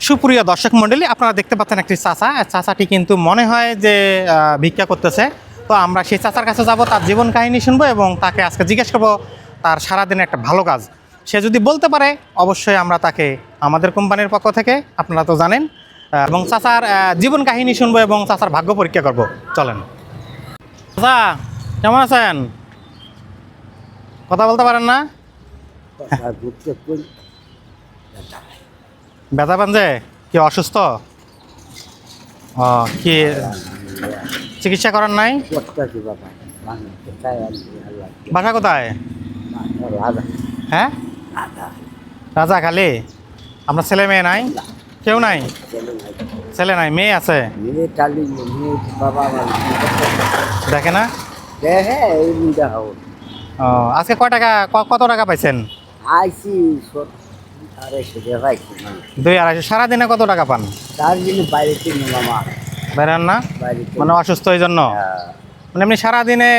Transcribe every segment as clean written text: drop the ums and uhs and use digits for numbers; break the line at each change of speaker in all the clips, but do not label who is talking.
সুপ্রিয় দর্শক মণ্ডলী, আপনারা দেখতে পাচ্ছেন একটি চাচা। চাচাটি কিন্তু মনে হয় যে ভিক্ষা করতেছে। তো আমরা সেই চাচার কাছে যাব, তার জীবন কাহিনী শুনবো এবং তাকে আজকে জিজ্ঞেস করবো তার সারাদিনে একটা ভালো কাজ সে যদি বলতে পারে, অবশ্যই আমরা তাকে আমাদের কোম্পানির পক্ষ থেকে, আপনারা তো জানেন, এবং চাচার জীবন কাহিনী শুনবো এবং চাচার ভাগ্য পরীক্ষা করব। চলেন। চাচা কেমন আছেন? কথা বলতে পারেন না? ব্যথা পান যে কি অসুস্থ? ও কি চিকিৎসা করার নাই? বাসা কোথায়? হ্যাঁ, রাজা খালি। আপনার ছেলে মেয়ে নাই? কেউ নাই? ছেলে নাই, মেয়ে আছে? দেখে না? ও, আজকে কত টাকা পাইছেন? 200-250। সারাদিনে কত টাকা পান? বেরান না মানে অসুস্থ এই জন্য? মানে এমনি সারাদিনে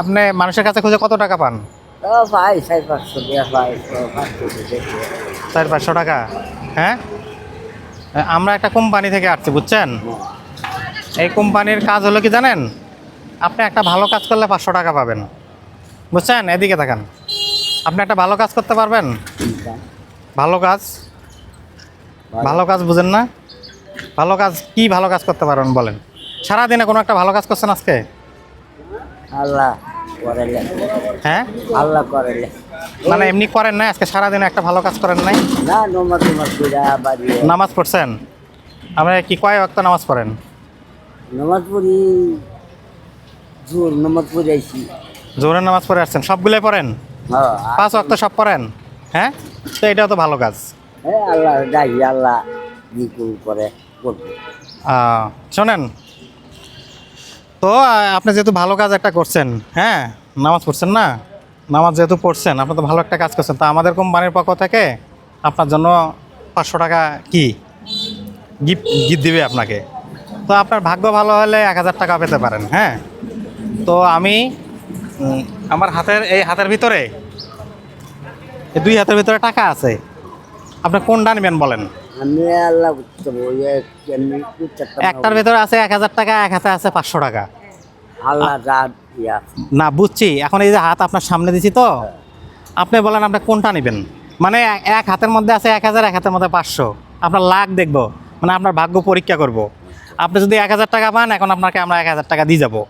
আপনি মানুষের কাছে খুঁজে কত টাকা পান? 400-500 টাকা। হ্যাঁ, আমরা একটা কোম্পানি থেকে আসছি, বুঝছেন? এই কোম্পানির কাজ হলো কি জানেন? আপনি একটা ভালো কাজ করলে 500 টাকা পাবেন, বুঝছেন? এদিকে থাকেন। আপনি একটা ভালো কাজ করতে পারবেন? ভালো কাজ বুঝেন না? ভালো কাজ কি? ভালো কাজ করতে পারবেন বলেন? সারাদিনে কোনো একটা ভালো কাজ করছেন আজকে? হ্যাঁ, মানে এমনি করেন না? আজকে সারাদিনে একটা ভালো কাজ করেন নাই? নামাজ পড়ছেন? আমরা কি কয় ওয়াক্ত নামাজ পড়েন? জোহরের নামাজ পড়ে আসছেন? সবগুলোই পড়েন? 5 ওয়াক্ত সব পড়েন? হ্যাঁ, তো এটাও তো ভালো কাজ। শোনেন তো, আপনি যেহেতু ভালো কাজ একটা করছেন, হ্যাঁ, নামাজ পড়ছেন না? নামাজ যেহেতু পড়ছেন, আপনি তো ভালো একটা কাজ করছেন, তা আমাদের কোম্পানির পক্ষ থেকে আপনার জন্য 500 টাকা কি গিফট দিবে আপনাকে। তো আপনার ভাগ্য ভালো হলে 1000 টাকা পেতে পারেন। হ্যাঁ, তো আমি আমার হাতের ভিতরে, এই 2 হাতের ভিতরে টাকা আছে। আপনি কোনটা নেবেন বলেন? একটার ভিতরে আছে 1000 টাকা, এক হাতে আছে 500 টাকা। না বুঝছি, এখন এই যে হাত আপনার সামনে দিছি, তো আপনি বলেন আপনি কোনটা নেবেন। মানে এক হাতের মধ্যে আছে 1000, এক হাতের মধ্যে 500। আপনার লাখ দেখবো, মানে আপনার ভাগ্য পরীক্ষা করব। আপনি যদি 1000 টাকা পান, এখন আপনাকে আমরা 1000 টাকা দিয়ে যাবো।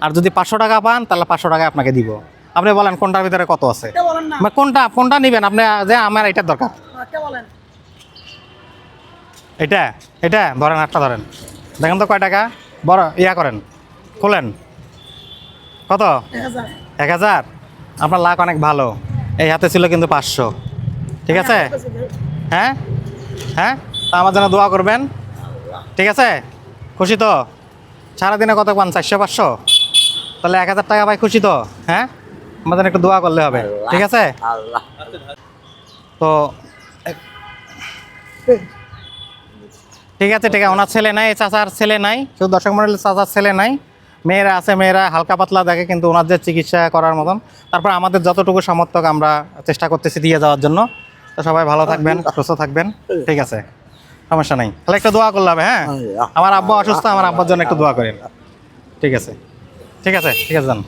আর যদি 500 টাকা পান, তাহলে 500 টাকা আপনাকে দিব। আপনি বলেন কোনটার ভিতরে কত আছে, কোনটা নেবেন আপনি? যে আমার এটার দরকার। এটা ধরেন, হাতটা ধরেন, দেখেন তো কয় টাকা। বড় করেন, খোলেন। কত? 1000। আপনার লাখ অনেক ভালো। এই হাতে ছিল কিন্তু 500। ঠিক আছে? হ্যাঁ হ্যাঁ, তা আমার জন্য দোয়া করবেন, ঠিক আছে? খুশি তো? সারাদিনে কত পান? 400-500? তাহলে 1000 টাকা পাই, খুশি তো? হ্যাঁ, আমাদের একটু দোয়া করলে হবে, ঠিক আছে? তো ঠিক আছে, ওনার ছেলে নাই, চাচার ছেলে নাই, শুধু দর্শক মণ্ডলীর চাচার ছেলে নাই, মেয়েরা আছে। মেয়েরা হালকা পাতলা দেখে, কিন্তু ওনাদের চিকিৎসা করার মতন। তারপর আমাদের যতটুকু সামর্থ্য আমরা চেষ্টা করতেছি দিয়ে যাওয়ার জন্য। তো সবাই ভালো থাকবেন, সুস্থ থাকবেন, ঠিক আছে? সমস্যা নেই, তাহলে একটু দোয়া করলে হবে। হ্যাঁ, আমার আব্বা অসুস্থ, আমার আব্বার জন্য একটু দোয়া করেন। ঠিক আছে, যান।